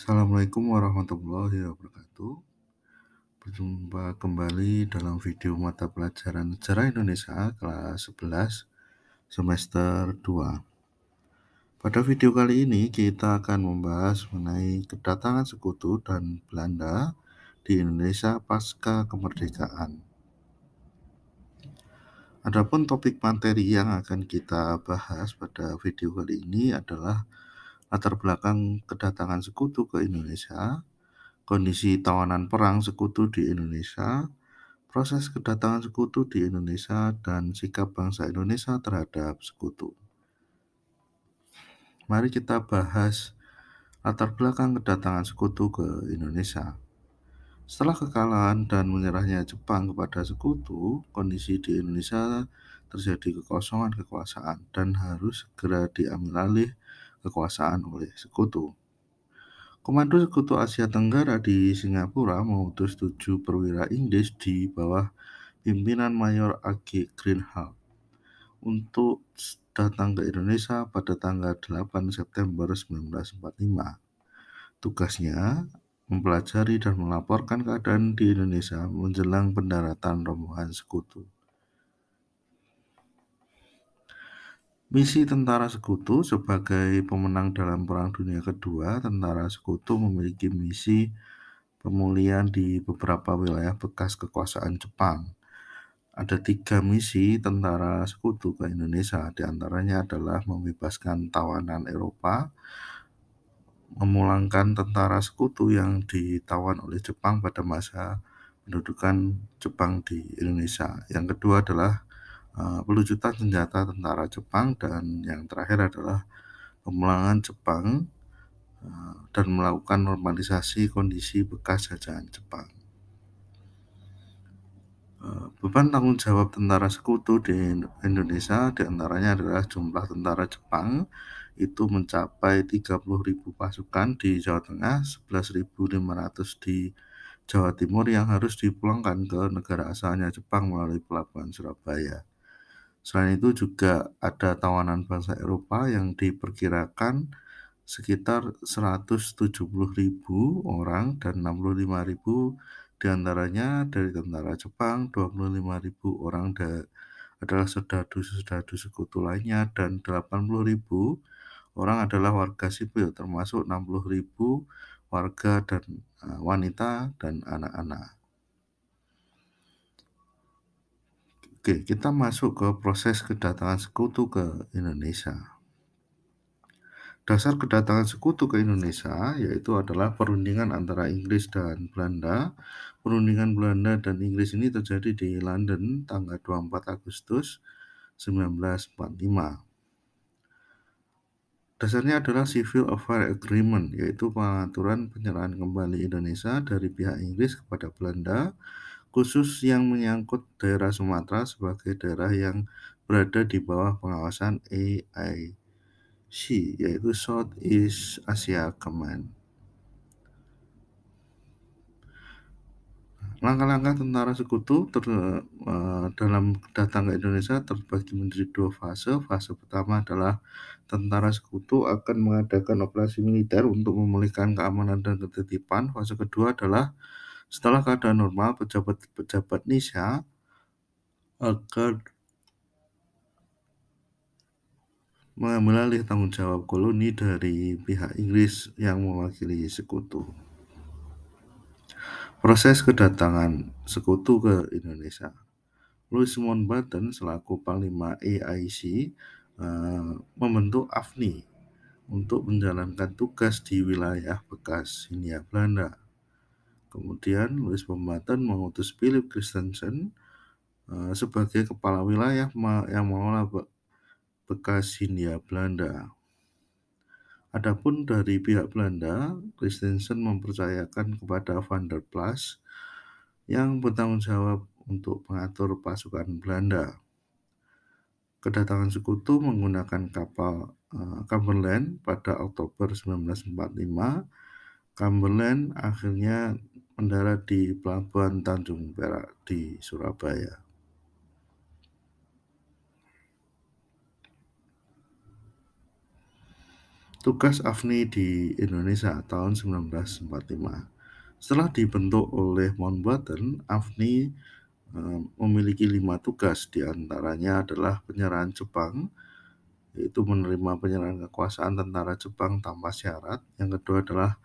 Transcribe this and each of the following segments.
Assalamualaikum warahmatullahi wabarakatuh. Berjumpa kembali dalam video mata pelajaran Sejarah Indonesia kelas 11 semester 2. Pada video kali ini kita akan membahas mengenai kedatangan sekutu dan Belanda di Indonesia pasca kemerdekaan. Adapun topik materi yang akan kita bahas pada video kali ini adalah latar belakang kedatangan sekutu ke Indonesia, kondisi tawanan perang sekutu di Indonesia, proses kedatangan sekutu di Indonesia, dan sikap bangsa Indonesia terhadap sekutu. Mari kita bahas latar belakang kedatangan sekutu ke Indonesia. Setelah kekalahan dan menyerahnya Jepang kepada sekutu, kondisi di Indonesia terjadi kekosongan kekuasaan dan harus segera diambil alih kekuasaan oleh sekutu. Komando Sekutu Asia Tenggara di Singapura mengutus 7 perwira Inggris di bawah pimpinan Mayor A.G. Greenhalgh untuk datang ke Indonesia pada tanggal 8 September 1945. Tugasnya mempelajari dan melaporkan keadaan di Indonesia menjelang pendaratan rombongan sekutu. Misi tentara sekutu sebagai pemenang dalam Perang Dunia Kedua, tentara sekutu memiliki misi pemulihan di beberapa wilayah bekas kekuasaan Jepang. Ada 3 misi tentara sekutu ke Indonesia, diantaranya adalah membebaskan tawanan Eropa, memulangkan tentara sekutu yang ditawan oleh Jepang pada masa pendudukan Jepang di Indonesia. Yang kedua adalah pelucutan senjata tentara Jepang, dan yang terakhir adalah pemulangan Jepang dan melakukan normalisasi kondisi bekas jajahan Jepang. Beban tanggung jawab tentara sekutu di Indonesia diantaranya adalah jumlah tentara Jepang itu mencapai 30.000 pasukan di Jawa Tengah, 11.500 di Jawa Timur yang harus dipulangkan ke negara asalnya Jepang melalui pelabuhan Surabaya. Selain itu juga ada tawanan bangsa Eropa yang diperkirakan sekitar 170.000 orang dan 65.000 diantaranya dari tentara Jepang, 25.000 orang adalah serdadu-serdadu sekutu lainnya, dan 80.000 orang adalah warga sipil, termasuk 60.000 warga dan wanita dan anak-anak. Oke, kita masuk ke proses kedatangan sekutu ke Indonesia. Dasar kedatangan sekutu ke Indonesia yaitu adalah perundingan antara Inggris dan Belanda. Perundingan Belanda dan Inggris ini terjadi di London tanggal 24 Agustus 1945. Dasarnya adalah Civil Affair Agreement, yaitu pengaturan penyerahan kembali Indonesia dari pihak Inggris kepada Belanda, khusus yang menyangkut daerah Sumatera sebagai daerah yang berada di bawah pengawasan AIC, yaitu Southeast Asia Command. Langkah-langkah tentara sekutu dalam datang ke Indonesia terbagi menjadi 2 fase. Fase pertama adalah tentara sekutu akan mengadakan operasi militer untuk memulihkan keamanan dan ketertiban. Fase kedua adalah setelah keadaan normal, pejabat-pejabat Indonesia akan mengambil alih tanggung jawab koloni dari pihak Inggris yang mewakili sekutu. Proses kedatangan sekutu ke Indonesia. Louis Mountbatten selaku Panglima AIC membentuk AFNI untuk menjalankan tugas di wilayah bekas Hindia Belanda. Kemudian Louis Mountbatten mengutus Philip Christensen sebagai kepala wilayah yang mengelola bekas Hindia Belanda. Adapun dari pihak Belanda, Christensen mempercayakan kepada Van der Plas yang bertanggung jawab untuk mengatur pasukan Belanda. Kedatangan sekutu menggunakan kapal Cumberland pada Oktober 1945. Cumberland akhirnya mendarat di Pelabuhan Tanjung Perak di Surabaya. Tugas AFNI di Indonesia tahun 1945. Setelah dibentuk oleh Mountbatten, AFNI memiliki 5 tugas, diantaranya adalah penyerahan Jepang, yaitu menerima penyerahan kekuasaan tentara Jepang tanpa syarat. Yang kedua adalah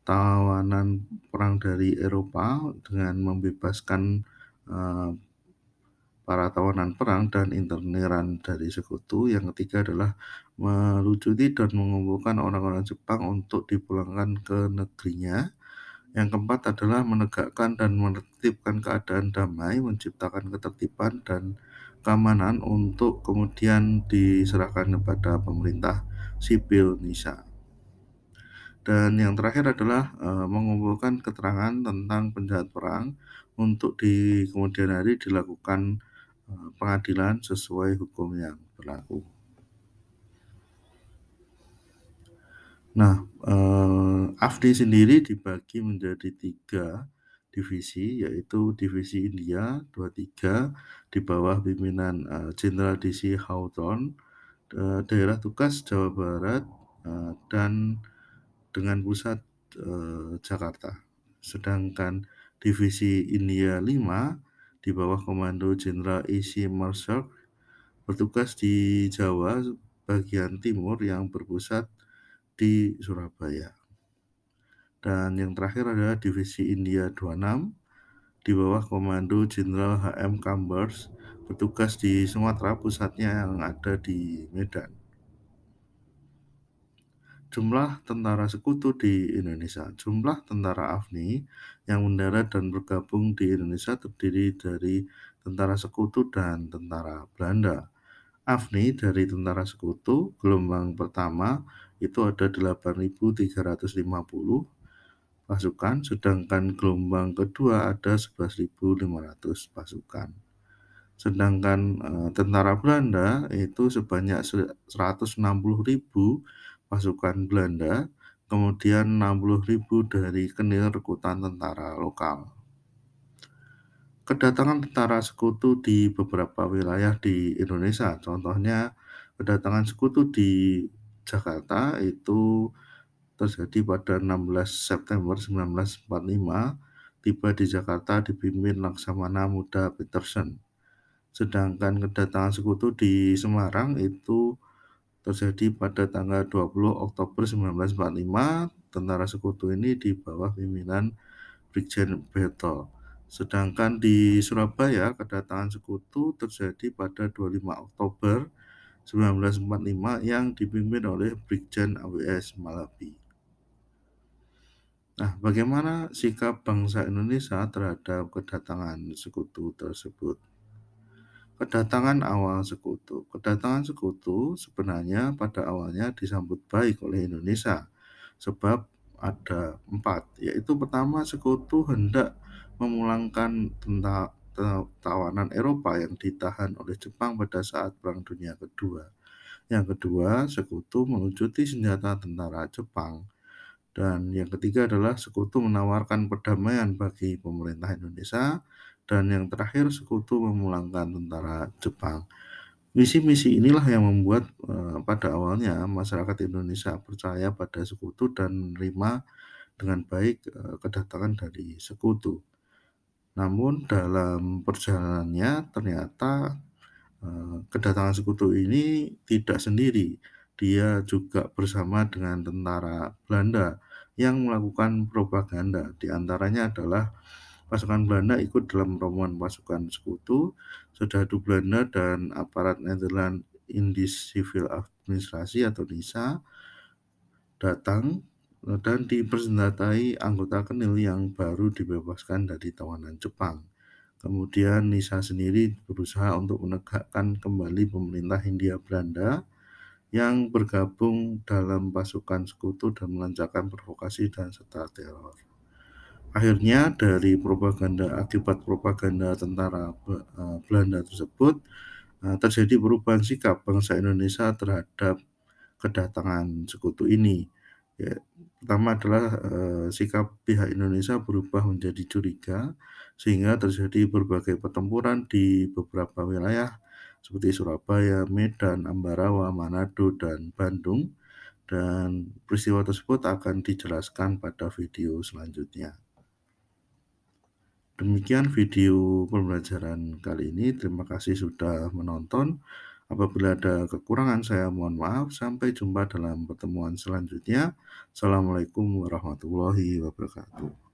tawanan perang dari Eropa dengan membebaskan eh, para tawanan perang dan interniran dari sekutu. Yang ketiga adalah melucuti dan mengumpulkan orang-orang Jepang untuk dipulangkan ke negerinya. Yang keempat adalah menegakkan dan menertibkan keadaan damai, menciptakan ketertiban dan keamanan untuk kemudian diserahkan kepada pemerintah sipil Indonesia. Dan yang terakhir adalah mengumpulkan keterangan tentang penjahat perang untuk di kemudian hari dilakukan pengadilan sesuai hukum yang berlaku. Nah, AFNI sendiri dibagi menjadi 3 divisi, yaitu Divisi India 23 di bawah pimpinan Jenderal D.C. Hawthorne, daerah tugas Jawa Barat, dan dengan pusat Jakarta. Sedangkan Divisi India 5 di bawah Komando Jenderal E.C. Marshall bertugas di Jawa bagian timur yang berpusat di Surabaya. Dan yang terakhir adalah Divisi India 26 di bawah Komando Jenderal H.M. Cambers bertugas di Sumatera, pusatnya yang ada di Medan. Jumlah tentara sekutu di Indonesia. Jumlah tentara AFNI yang mendarat dan bergabung di Indonesia terdiri dari tentara sekutu dan tentara Belanda. AFNI dari tentara sekutu gelombang pertama itu ada 8.350 pasukan, sedangkan gelombang kedua ada 11.500 pasukan. Sedangkan tentara Belanda itu sebanyak 160.000 pasukan Belanda, kemudian 60.000 dari kenil rekrutan tentara lokal. Kedatangan tentara sekutu di beberapa wilayah di Indonesia, contohnya kedatangan sekutu di Jakarta itu terjadi pada 16 September 1945, tiba di Jakarta dipimpin Laksamana Muda Peterson. Sedangkan kedatangan sekutu di Semarang itu terjadi pada tanggal 20 Oktober 1945. Tentara sekutu ini di bawah pimpinan Brigjen Beto. Sedangkan di Surabaya, kedatangan sekutu terjadi pada 25 Oktober 1945 yang dipimpin oleh Brigjen AWS Malabi. Nah, bagaimana sikap bangsa Indonesia terhadap kedatangan sekutu tersebut? Kedatangan awal sekutu. Kedatangan sekutu sebenarnya pada awalnya disambut baik oleh Indonesia, sebab ada 4, yaitu pertama, sekutu hendak memulangkan tawanan Eropa yang ditahan oleh Jepang pada saat Perang Dunia Kedua. Yang kedua, sekutu melucuti senjata tentara Jepang. Dan yang ketiga adalah sekutu menawarkan perdamaian bagi pemerintah Indonesia. Dan yang terakhir, sekutu memulangkan tentara Jepang. Misi-misi inilah yang membuat pada awalnya masyarakat Indonesia percaya pada sekutu dan menerima dengan baik kedatangan dari sekutu. Namun dalam perjalanannya ternyata kedatangan sekutu ini tidak sendiri. Dia juga bersama dengan tentara Belanda yang melakukan propaganda. Di antaranya adalah pasukan Belanda ikut dalam rombongan pasukan sekutu, serdadu Belanda dan aparat Nederland Indisch Civil Administratie atau NISA datang dan dipersenjatai anggota Kenil yang baru dibebaskan dari tawanan Jepang. Kemudian NISA sendiri berusaha untuk menegakkan kembali pemerintah Hindia Belanda yang bergabung dalam pasukan sekutu dan melancarkan provokasi dan serta teror. Akhirnya dari akibat propaganda tentara Belanda tersebut terjadi perubahan sikap bangsa Indonesia terhadap kedatangan sekutu ini. Ya, pertama adalah sikap pihak Indonesia berubah menjadi curiga sehingga terjadi berbagai pertempuran di beberapa wilayah seperti Surabaya, Medan, Ambarawa, Manado, dan Bandung. dan peristiwa tersebut akan dijelaskan pada video selanjutnya. Demikian video pembelajaran kali ini. Terima kasih sudah menonton. Apabila ada kekurangan saya mohon maaf. Sampai jumpa dalam pertemuan selanjutnya. Assalamualaikum warahmatullahi wabarakatuh.